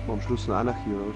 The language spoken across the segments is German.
kommt man am Schluss noch einer hier raus.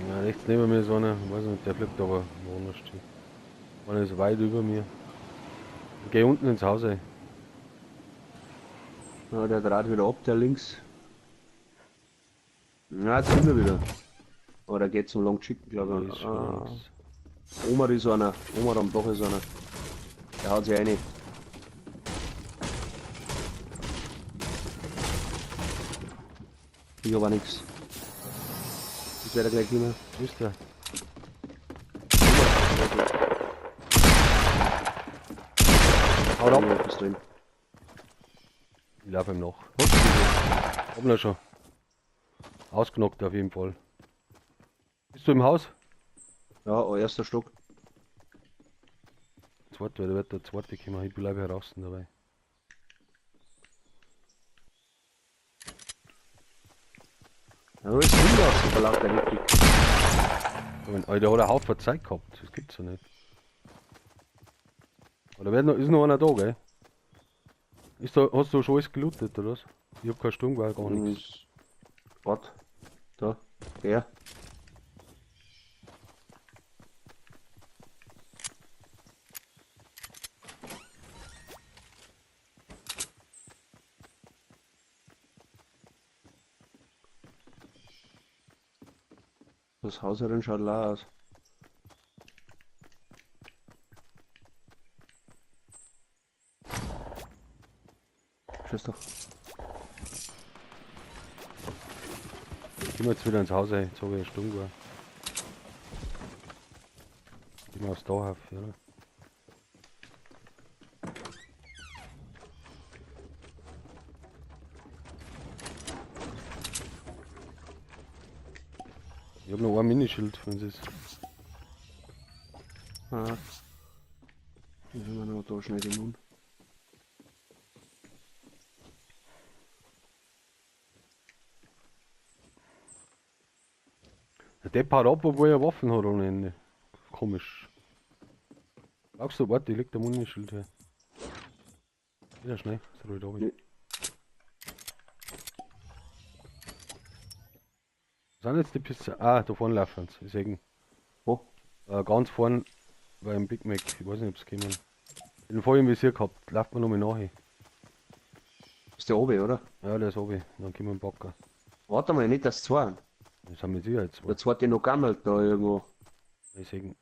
Ja, rechts neben mir ist einer, ich weiß nicht, der fliegt aber woanders steht. Einer ist weit über mir. Ich geh unten ins Haus rein. Ja, der dreht wieder ab, der links. Ja, jetzt sind wir wieder. Aber der geht zum Long Chicken, Der glaube ist ich. schon links. Omar ist einer. Omar am Dach ist einer. Der haut sich rein. Ich hab auch nix. Das wird gleich kommen. Wo ist der? Haut ab. Ist drin. Ich laufe ihm nach. Hab ihn schon. Ausgenockt auf jeden Fall. Bist du im Haus? Ja, erster Stock. Zweite, da wird der zweite kommen. Ich bleibe heraus dabei. Ja, ist drin vor lauter Hektik. Alter, der hat einen Haufen Zeit gehabt. Das gibt's ja nicht. Oder ist noch einer da, gell? Hast du schon alles gelootet, oder was? Ich hab keine Sturmgewehr, gar nichts. Warte. Da. Der. Das Haus herin schaut leer aus. Tschüss doch. Gehen wir jetzt wieder ins Haus rein. Jetzt habe ich eine Sturmgewehr. Gehen wir aufs Dach auf, oder? Ich hab noch ein Minischild, wenn es ist. Ah. Dann haben wir noch da schnell den Mund. Der Depp haut ab, obwohl er Waffen hat ohne Ende. Komisch. Brauchst du, warte, ich leg der Minischild her. Wieder schnell, ist ruhig da. Nee. Sind jetzt die Piste? Ah, da vorne laufen sie. Ich sehe Wo? ganz vorne beim Big Mac. Ich weiß nicht, ob es kommen. Den vorhin im Visier gehabt. Lauft man nochmal nachher. Ist der oben, oder? Ja, der ist oben. Dann können wir ihn packen. Warte mal, nicht das zwei. Das haben wir sicher jetzt. Der zweite noch gammelt da irgendwo. Ich sehe.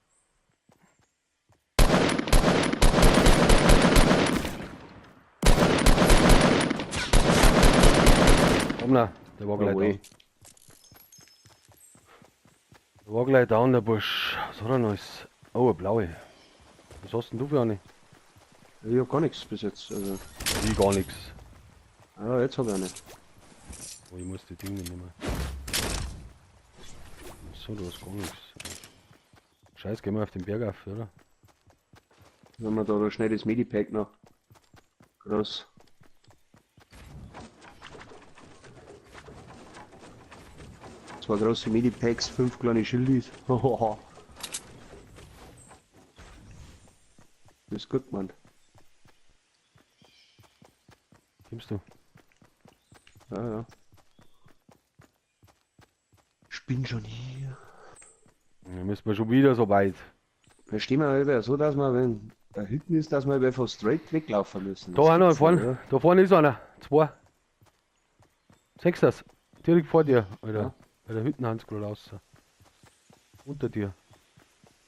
Komm na, der war gleich Jawohl. da. Der war gleich down, der Busch. Was hat er noch? Oh, eine blaue. Was hast denn du für eine? Ich hab gar nichts bis jetzt. Also. Ich gar nichts. Ja, jetzt hab ich eine. Oh, ich muss die Dinge nehmen. So, du hast gar nichts. Scheiß, gehen wir auf den Berg auf, oder? Wenn wir da schnell das Medipack noch. Groß. Zwei große Medipacks, 5 kleine Schildis. Das ist gut, Mann. Kommst du? Ja, ja. Ich bin schon hier. Dann müssen wir schon wieder so weit. Da stehen wir über so, dass wir, wenn da hinten ist, dass wir einfach straight weglaufen müssen. Da Das einer gibt's vorne. nicht, oder? Da vorne ist einer. Zwei. Sechs das. Direkt vor dir, Alter. Ja. Bei der Hütten haben sie gerade raus. Unter dir.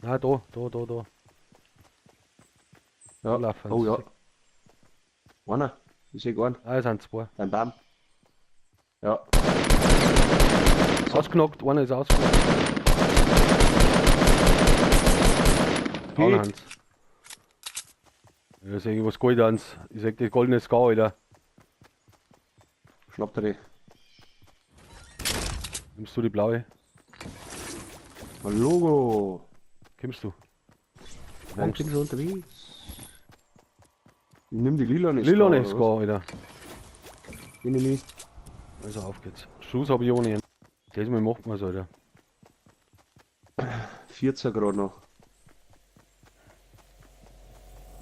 Na, da. Da Ja. laufen Oh sie. ja. Einer. Ich sehe einen. Ah, es sind zwei. Beim Baum. Ja. Ausgenockt, einer ist ausgenockt. Hauen Hans. Ja, sehe ich was Gold ans. Ich sag das goldene Ska, Alter. Schnappt er die. Nimmst du die blaue? Ein Logo. Kommst du? Ja, ich bin so unterwegs. Ich nimm die lila nicht. Lila ist gar, Alter. Bin ich nicht. Also auf geht's. Schuss habe ich ohne. Das mal macht man so, Alter. 14 Grad noch.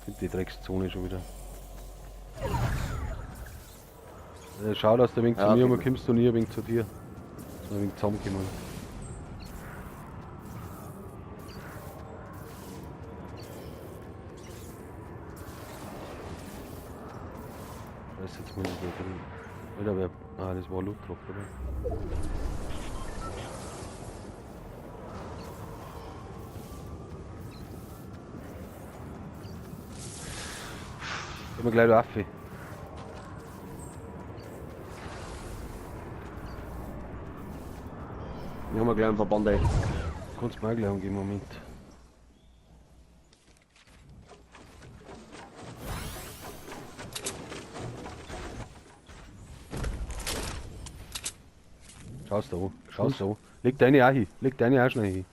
Find die Dreckszone schon wieder. Schau, dass du ein wenig zu Ja, mir, okay. aber kommst du nie ein wenig zu dir. So ein wenig zusammenkommen. Das ist jetzt mal so drin. Alter, wer. Ah, das war Luftdruck, oder? Gehen wir gleich da Affe. Wir haben gleich einen Verband ey. Kannst du mir auch gleich umgeben, Moment. Schau's da an, schau's da an. Leg deine auch hin, leg deine auch schnell hin.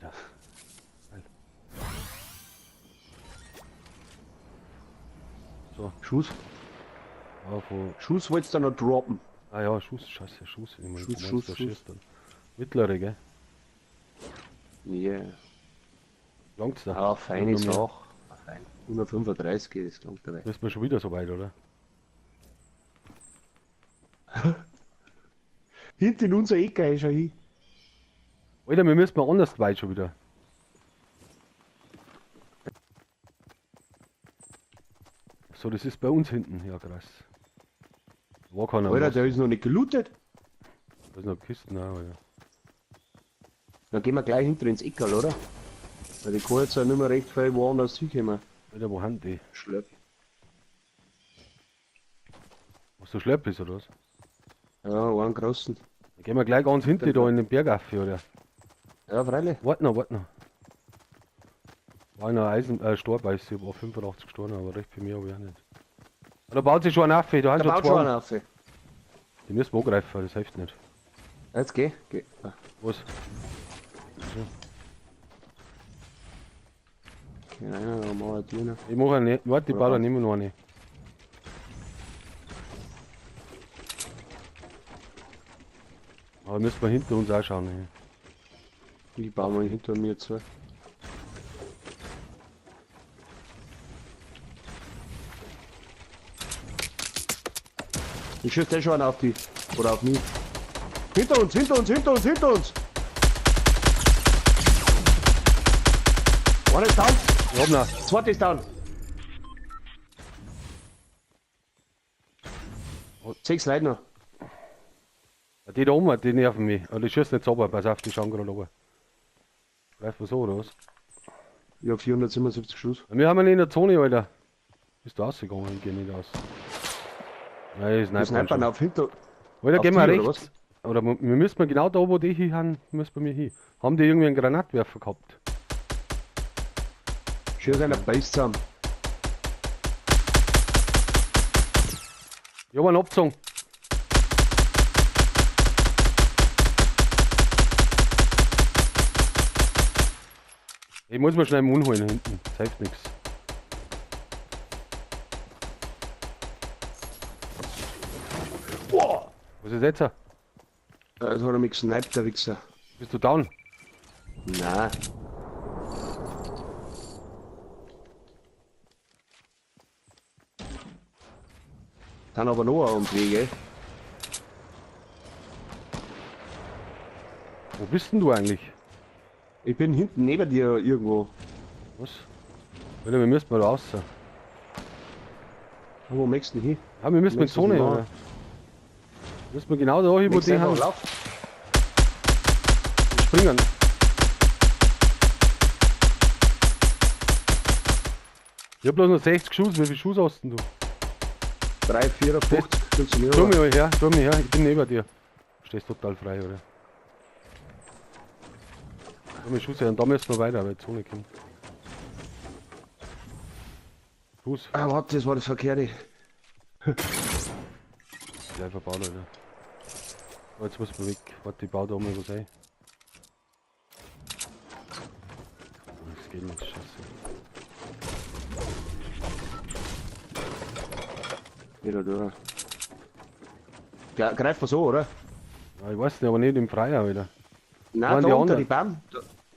Ja. So, Schuss. ja, von. Schuss wolltest du noch droppen. Ah ja, Schuss, scheiße, Schuss. Ich mein, Schuss, du meinst, Schuss, der Schuss. schießt dann. Mittlere, gell? Yeah. Langt's da? Ah, feine Noch mehr. Sache. Fein. 135 ist lang dabei. Ist mir schon wieder so weit, oder? Hinten in unser Ecke ist er hin. Alter, wir müssen mal anders weit schon wieder. So, das ist bei uns hinten. Ja, krass. War keiner. Alter, was. der ist noch nicht gelootet. Da ist noch Kisten, auch, Alter. Dann gehen wir gleich hinter ins Eckerl, oder? Weil die kann jetzt ja nicht mehr recht viel woanders hinkommen. Alter, wo haben die? Schlepp. Was so schlepp ist, oder was? Ja, einen großen. Dann gehen wir gleich ganz hinten da in den Bergaffe, oder? Ja, freilich. Warte noch, warte noch. War einer Storbeiß, ich hab auch 85 gestorben, aber recht für mich habe ich auch nicht. Da baut sich schon ein Affe, da haben Der schon baut schon einen zwei. auf. Die müssen wir angreifen, das hilft nicht. Jetzt geh. Geh. Was? Keine Ahnung, dann machen wir die noch. Ich mache eine, warte, die Oder baut was? dann immer noch eine. Aber müssen wir hinter uns auch schauen. Ey. Die bauen wir hinter mir zu. Ich schießt der schon auf die. Oder auf mich. Hinter uns, hinter uns, hinter uns, hinter uns! One ist down, Ich hab noch. zweite ist down. 6 Leute noch. Die da oben, die nerven mich. Aber die schießen nicht sauber, pass auf, die schauen gerade oben. Greif mal so, oder was? Ich hab 477 Schuss. Wir haben einen in der Zone, Alter. Bist du rausgegangen? Ich geh nicht raus. Nein, Die Sniper. snipern auf hinter. Alter, auf gehen wir die, oder rechts. Oder wir müssen wir genau da, wo die hier haben, müssen wir hier hin. Haben die irgendwie einen Granatwerfer gehabt? Schieß einer Base zusammen. Ich hab einen abgezogen. Ich muss mir schnell einen Mund holen hinten. Das hilft nichts. Boah! Was ist jetzt? Also hat er mich gesniped, der Wichser. Bist du down? Nein. Dann aber noch ein Umweg, ey. Wo bist denn du eigentlich? Ich bin hinten neben dir irgendwo. Was? Alter, wir müssen mal raus. Wo möchtest du denn hin? Ja, wir müssen in die Nächstes Zone, Mal. oder? Müssen wir genau da hin, wo Nächstes die einfach haben. lauf. Springen. Ich hab bloß noch 60 Schuss. Wie viel Schuss hast denn du? 3, 4, 50. Willst du mir Tu rüber? mich mal her, tu mich her. Ich bin neben dir. Du stehst total frei, oder? Tu mich Schuss her. Und da müssen wir weiter, weil die Zone kommt. Schuss. Ah, warte, das war das Verkehrte. gleich verbaut, Alter. Oh, jetzt muss man weg. Warte, ich baue da mal was ein. Das geht nicht, scheiße. Wieder da. Greif mal so, oder? Ja, ich weiß nicht, aber nicht im Freien, Alter. Nein, Waren da die unter anderen? die Baum.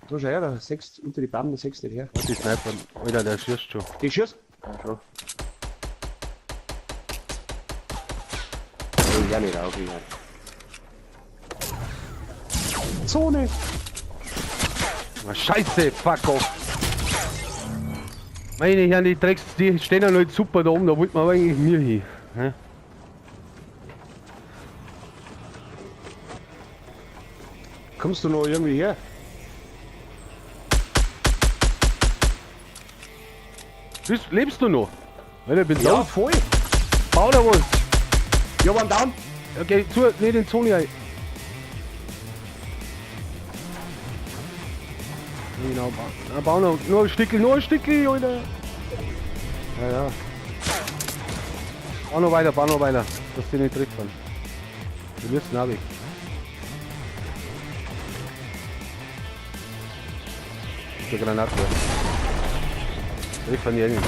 Da schau her, da sechst, unter die Baum, da sechst du nicht her. Die Sniper, Alter, der schießt schon. Die schießt. Ja, schon. Ich ja nicht auf, ich Zone! Oh, Scheiße, fuck off! Meine Herren, die Drecks, die stehen ja nicht super da oben, da wollte man aber eigentlich mir hin. Ne? Kommst du noch irgendwie her? Lebst du noch? Alter, ich bin Ja, da. voll! Bau da was! Ja, wann down? Okay, zu, nicht in Zone rein. Genau, bau noch, nur ein Stückchen, Alter! Ja, ja. Bau noch weiter, dass die nicht treffen. Wir müssen auch weg. Der Granate. Treffen die einen.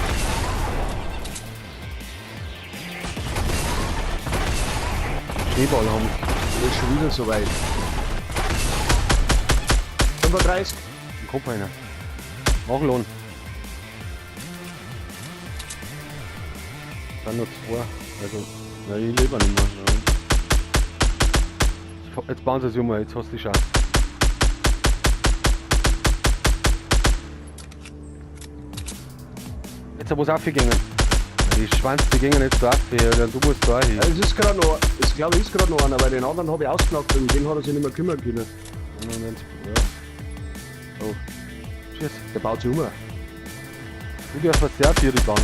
Schneeball haben. Das ist schon wieder so weit. 35. Im Kopf einer. Mach Lohn. Dann noch zwei. Also, na, ich lebe nicht mehr. Ja. Jetzt bauen sie sich um, jetzt hast du die Chance. Jetzt muss aufgegangen. Die Schwanz, die gingen jetzt da ab, oder du musst da hin. Ja, es ist gerade noch, ich glaube, es ist gerade noch einer, weil den anderen habe ich ausgelockt und den hat er sich nicht mehr kümmern können. Moment. Ja. Oh, Tschüss. der baut sich um. Du darfst was sehr viel bauen.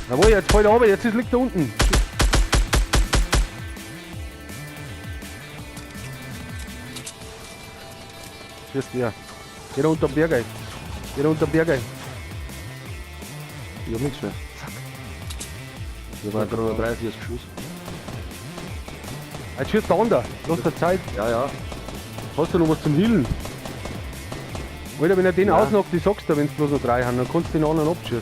Jawohl, jetzt fällt er runter, jetzt liegt er unten. Tschüss dir. Geh da unter den Berg ein. Geh da unter den Berg ein. Ich hab nichts mehr. Fuck. Ich war gerade noch 43 Schuss. Jetzt schießt der andere. Lass dir Zeit. Ja, ja. Hast du noch was zum Hillen? Alter, wenn er den Ja. ausnockt, ich sag's dir, wenn es bloß noch 3 haben, dann kannst du den anderen abschießen.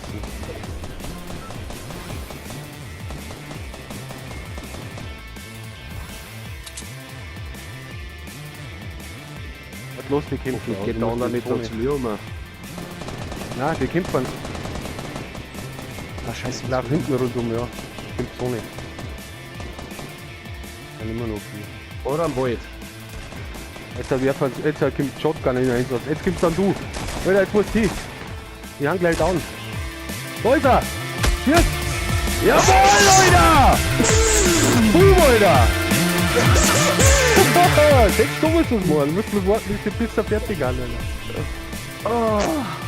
Was los, die kämpfen. Geht der andere nicht da zu mir um. Nein, die kämpfen. Ah, scheiße. Ich lauf hinten rundum, ja. Kämpft so nicht. Dann immer noch viel. Oder am Wald. Jetzt kommt Shotgun in den Einsatz. Jetzt kommst dann du. Alter, jetzt musst du hin. Die haben gleich down. Da ist er! Tschüss! Jawohl, Leute! Boom, Alter! 6 Doppels das mal. Du musst bloß warten, bis er fertig an, Alter. Oh.